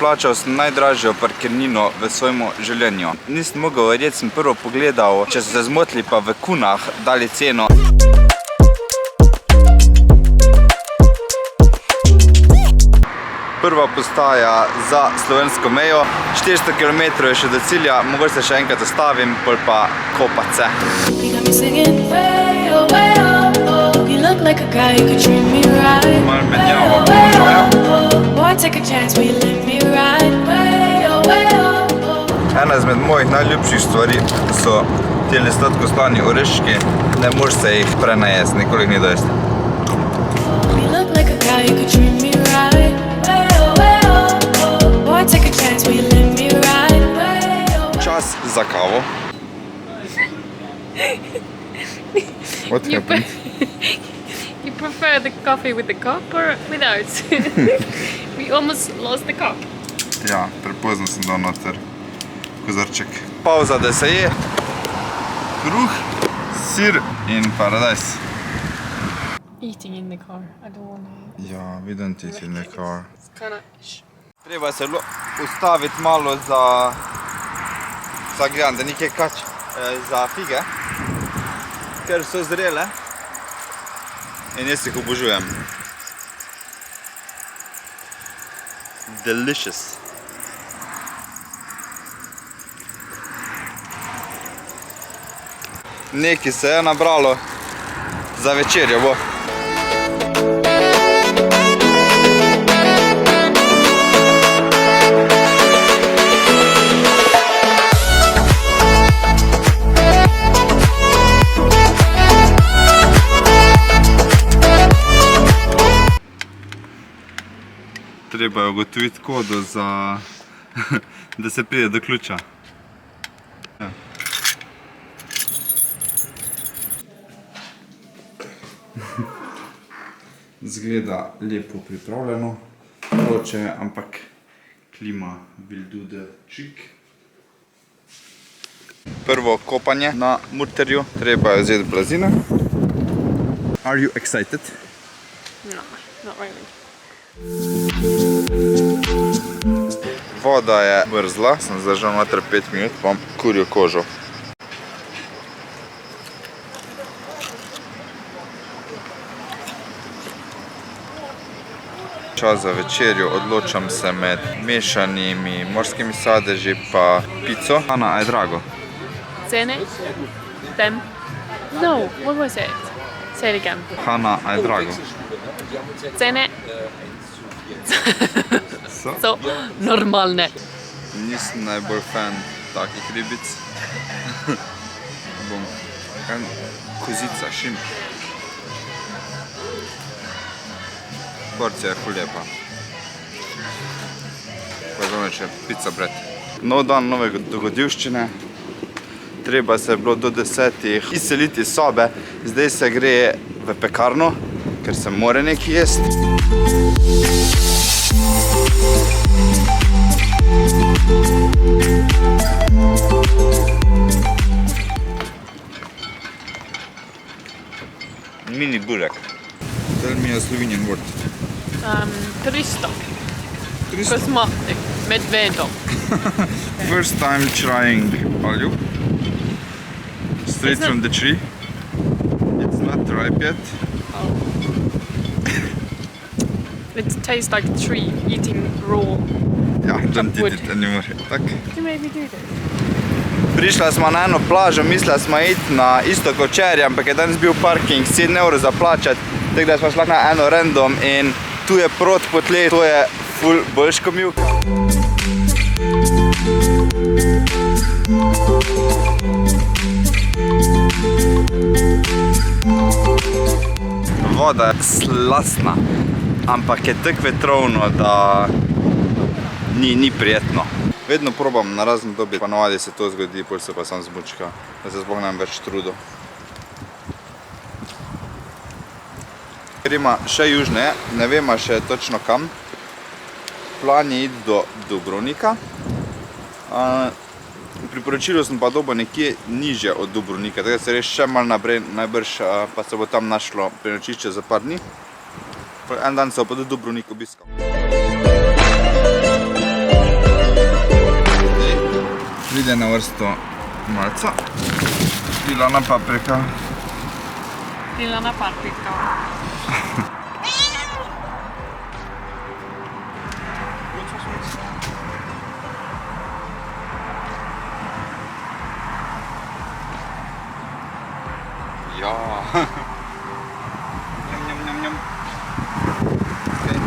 plačal sem najdražjo parkirnino v svojemu življenju. Nisem mogel verjeti, sem prvo pogledal, če so se zmotili pa v kunah dali ceno. Prva postaja za slovensko mejo, 400 km je še do cilja, mogoče se še enkrat ostavim, pol pa Kopace. Malo menjava položaja. Ena izmed mojih najljubših stvari so tele sladkoslani oreščki, ne moreš se jih prenajesti, nikoli ni dojesti. Čas za kavo. What happened? You prefer the coffee with the cup or without? We almost lost the cup. Ja, prepozno sem dal noter kozarček. Pauza, da se je. Kruh, sir in paradajz. Eating in the car. I don't want to. Ja, we don't eat in the car. It's kind of... Treba se ustaviti malo za gledam, da nekaj kač za fige, ker so zrele in jaz jih obožujem. Delicious. Nekaj se je nabralo za večerjo bo. Treba je ugotoviti kodo za, da se pride do ključa. Ja. Zgleda lepo pripravljeno, vroče, ampak klima will do the trick. Prvo kopanje na Murterju, treba je vzeti blazine. Are you excited? No, not really. Voda je mrzla, sem zdržal noter 5 minut, pa imam kurjo kožo. Čas za večerjo, odločam se med mešanimi morskimi sadeži pa pico. Ana, aj drago? Cene? Them? No, what was it? Say it again. Hana, aj drago? Cene? So? So, normalne. Nisem najbolj fan takih ribic. Bom kozica, šimp. Porcija je ful lepa. Pa zame še pizza bread. Nov dan, nove dogodivščine. Treba se je bilo do 10 izseliti iz sobe. Zdaj se gre v pekarno, ker se mora nekaj jesti. Mini burek. Tell me a Slovenian word. Tristo. Kosmatik. Medvedov. First time trying olju. Straight from the tree. It's not ripe yet. Oh. It tastes like a tree eating raw. Ja, don't eat it anymore. Tak. You maybe do this. Prišla smo na eno plažo, mislila smo iti na isto kočerje, ampak je danes bil parking 7 € za plačati, tako da smo šla na eno random in tu je prot po tleh, to je ful boljško mivka. Voda je slastna, ampak je tako vetrovno, da ni prijetno. Vedno probam na razne dobi, pa navadi se to zgodi, pol se pa sam zmučka, da se sploh ne več trudo. Ker ima še južneje, ne vemo še točno kam. Plan je iti do Dubrovnika. Priporočilo sem pa dobil nekje nižje od Dubrovnika, tako da se res še malo naprej, najbrž pa se bo tam našlo prenočišče za par dni. En dan se bo pa do Dubrovnik obiskal. pride na vrsto malca. Filana paprika. Filana paprika. Ja. Njam, njam, njam, njam. Okay.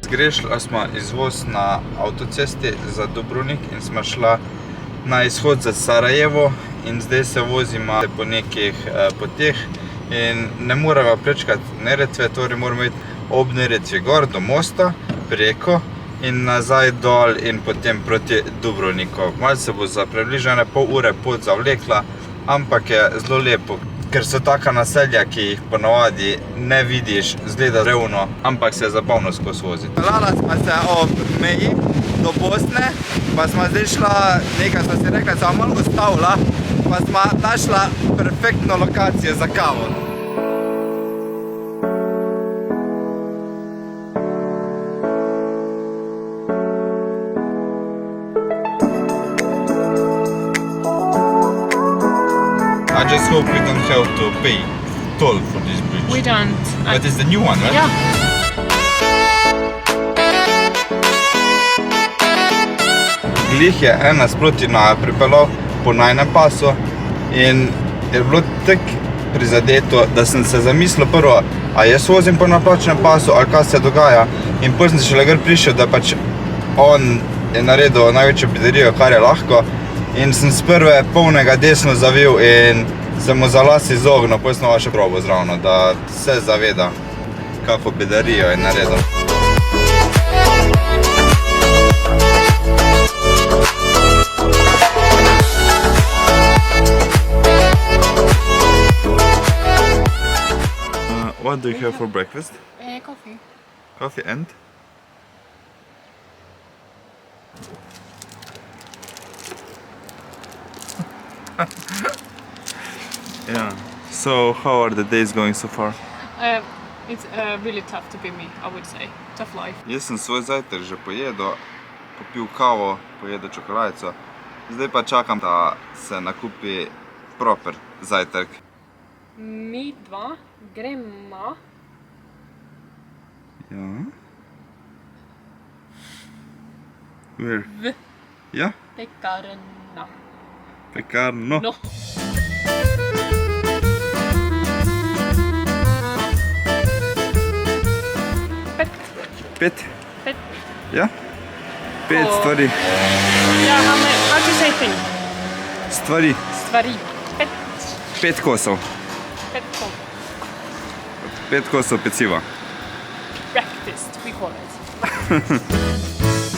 Zgrešila smo izvoz na avtocesti za Dubrovnik in smo šla na izhod za Sarajevo in zdaj se vozimo po nekih poteh in ne moramo prečkati Neretve, torej moramo iti ob Neretvi gor do mosta, preko in nazaj dol in potem proti Dubrovniku. Malo se bo za približno pol ure pot zavlekla, ampak je zelo lepo, ker so taka naselja, ki jih ponavadi ne vidiš, zgleda revno, ampak se je zabavno skozi voziti. Peljala smo se ob meji do Bosne, pa smo zdaj šla, nekaj smo si rekla, smo malo ustavila, pa smo našla perfektno lokacijo za kavo. I just hope we don't have to pay toll for this bridge. We don't. But it's the new one, right? Yeah. Glih je en nasproti naju pripeljal po najnem pasu in je bilo tako prizadeto, da sem se zamislil prvo, a jaz vozim po napačnem pasu ali kaj se dogaja, in potem sem šele prišel, da pač on je naredil največjo bedarijo, kar je lahko, in sem s prve polnega desno zavil in sem mu za las izognil, potem sem še probo zravno, da se zaveda, kako bedarijo je naredil. What do you have for breakfast? Coffee. Coffee and? Yeah. So how are the days going so far? It's really tough to be me, I would say. Tough life. Jaz sem svoj zajtrk že pojedel, popil kavo, pojedel čokoladico. Zdaj pa čakam, da se nakupi proper zajtrk. Mi dva gremo Ja. Where? v Ja? pekarno. Pekarno. No. Pet? Pet. Ja? Pet Oh. stvari. Ja, how do you say thing? Stvari. Stvari. Pet. 5 kosov. Pet. 5 kosov peciva. Breakfast, we call it.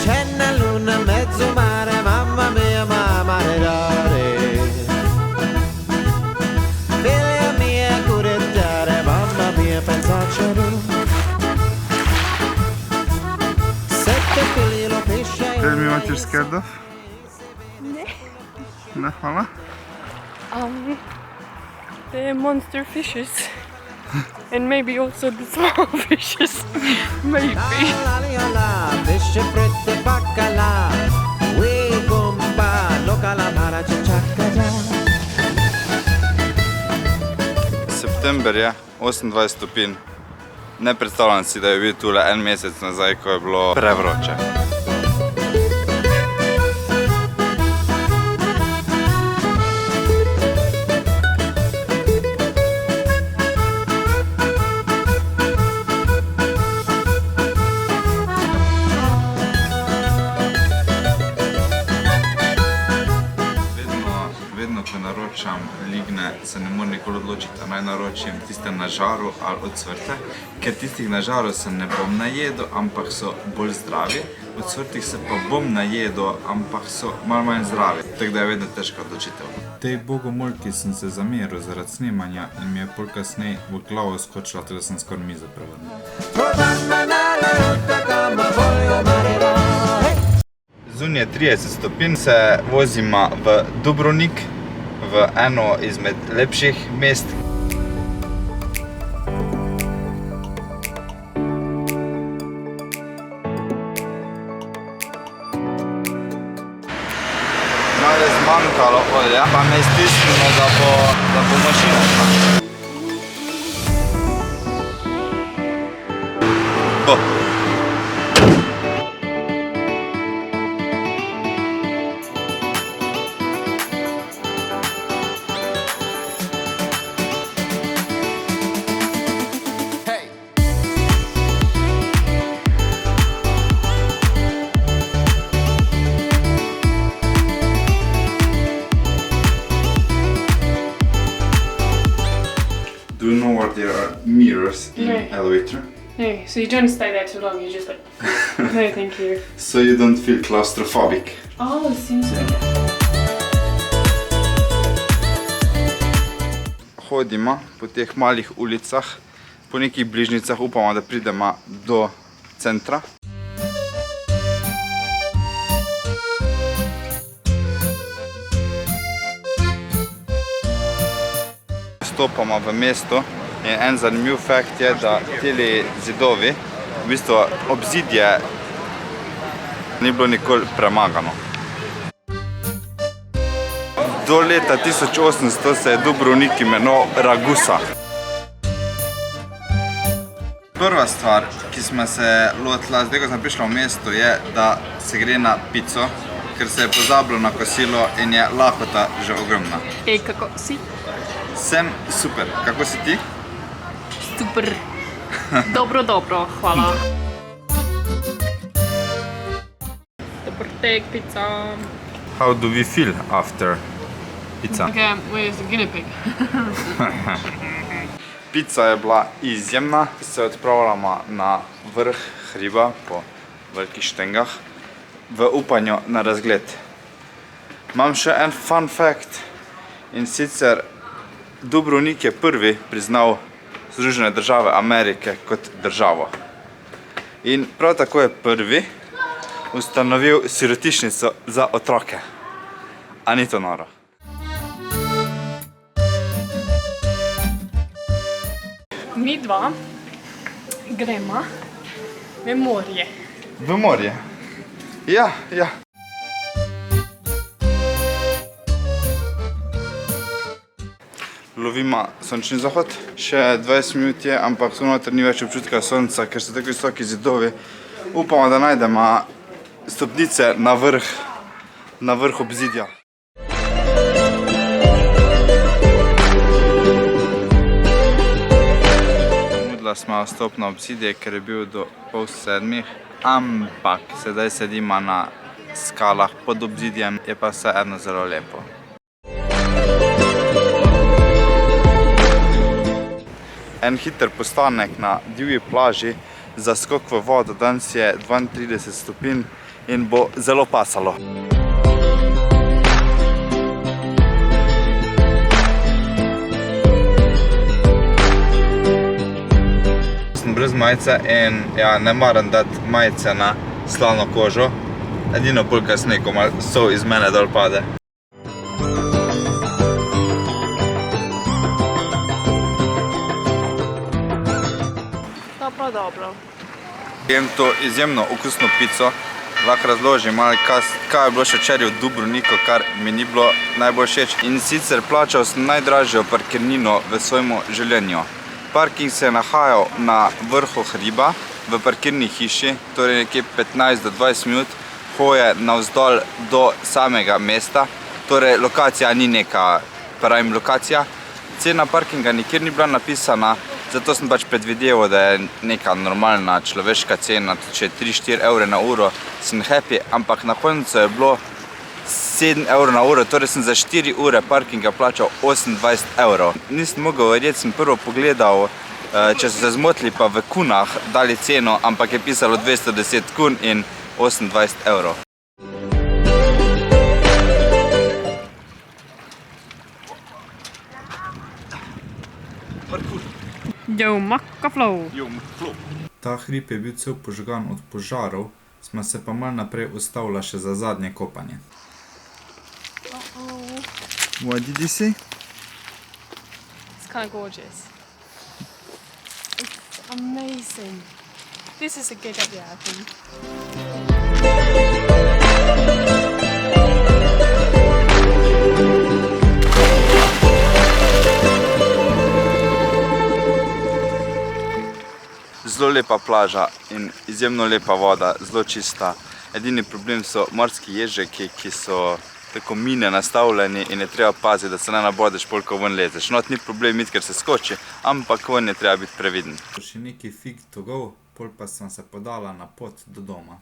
C'è una luna mezzo mare, mamma mia, mare d'ore. Figlia mia, curettare, mamma mia, pensarcelo. Sette figli lo pesce. Tell me what you're scared of. Ne, hvala. The monster fishes. And maybe also the small fishes. Maybe. La, pesce fritto e baccalà. Ui, gomba, lo calamara, ciacca già. September je, 28 stopinj. Ne predstavljam si, da je bil tule en mesec nazaj, ko je bilo prevroče. Vedno, ko naročam ligne, se ne morem nikoli odločiti, a naj naročim tiste na žaru ali ocvrte, ker tistih na žaru se ne bom najedel, ampak so bolj zdravi, ocvrtih se pa bom najedel, ampak so malo manj zdravi, tako da je vedno težka odločitev. Tej bogomolki sem se zameril zaradi snemanja in mi je pol kasneje v glavo skočila, tako da sem skoraj mizo prevrnil. Zunaj je 30 stopinj, se vozimo v Dubrovnik, v eno izmed lepših mest. manjkalo olja, pa me stisnilo, da bo mašina šla. Do you know where there are mirrors in No. elevator? No, so you don't stay there too long, you just like, no thank you. So you don't feel claustrophobic. Oh, it seems so. Hodimo po teh malih ulicah, po nekih bližnjicah, upamo, da pridemo do centra. Stopamo v mesto in en zanimiv fakt je, da teli zidovi, v bistvu obzidje ni bilo nikoli premagano. Do leta 1800 se je Dubrovnik imenoval Ragusa. Prva stvar, ki smo se lotila, zdaj ko smo prišli v mesto, je, da se gre na pico, ker se je pozabilo na kosilo in je lakota že ogromna. Ej, kako si? Sem super, kako si ti? Super. Dobro, hvala. Dober tek, pizza. How do we feel after pizza? Okay, where's the guinea pig? Pica je bila izjemna, se odpravljamo na vrh hriba po velikih štengah v upanju na razgled. Imam še en fun fact in sicer Dubrovnik je prvi priznal Združene države Amerike kot državo. In prav tako je prvi ustanovil sirotišnico za otroke. A ni to noro? Mi dva gremo v morje. V morje? Ja. Lovimo sončni zahod. Še 20 minut je, ampak tu noter ni več občutka sonca, ker so tako visoki zidovi. Upamo, da najdemo stopnice na vrh obzidja. Zamudila smo vstop na obzidje, ker je bil do 6:30, ampak sedaj sedimo na skalah pod obzidjem, je pa vseeno zelo lepo. En hiter postanek na divji plaži za skok v vodo. Danes je 32 stopinj in bo zelo pasalo. Sem brez majice in ne maram dati majice na slano kožo. Edino bolj kasneje, ko malo sol iz mene dol pade. Dobro. Jem to izjemno okusno pico. Lahko razložim malo, kaj je bilo še včeraj v Dubrovniku, kar mi ni bilo najbolj všeč. In sicer plačal sem najdražjo parkirnino v svojem življenju. Parking se je nahajal na vrhu hriba, v parkirni hiši, torej nekje 15 do 20 minut hoje navzdol do samega mesta. Torej lokacija ni neka prime lokacija. Cena parkinga nikjer ni bila napisana, zato sem pač predvideval, da je neka normalna človeška cena, če 3-4 evre na uro, sem happy, ampak na koncu je bilo 7 evrov na uro, torej sem za 4 ure parkinga plačal 28 evrov. Nisem mogel verjeti, sem prvo pogledal, če so se zmotili pa v kunah dali ceno, ampak je pisalo 210 kun in 28 evrov. Yo, Makaflow. Ta hrib je bil cel požgan od požarov, smo se pa malo naprej ustavila še za zadnje kopanje. What did you see? It's kind of gorgeous. It's amazing. This is a good idea, I think. lepa plaža in izjemno lepa voda, zelo čista. Edini problem so morski ježeki, ki so tako mine nastavljeni in je treba paziti, da se ne nabodeš pol, ko ven lezeš. No, ni problem iti, ker se skoči, ampak ven je treba biti previden. Še nekaj fig to go, pol pa sem se podala na pot do doma.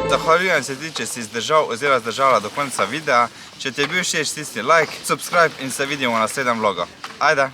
Zahvaljujem se ti, če si zdržal oziroma zdržala do konca videa. Če ti je bil všeč, stisni like, subscribe in se vidimo v naslednjem vlogu. Ajde!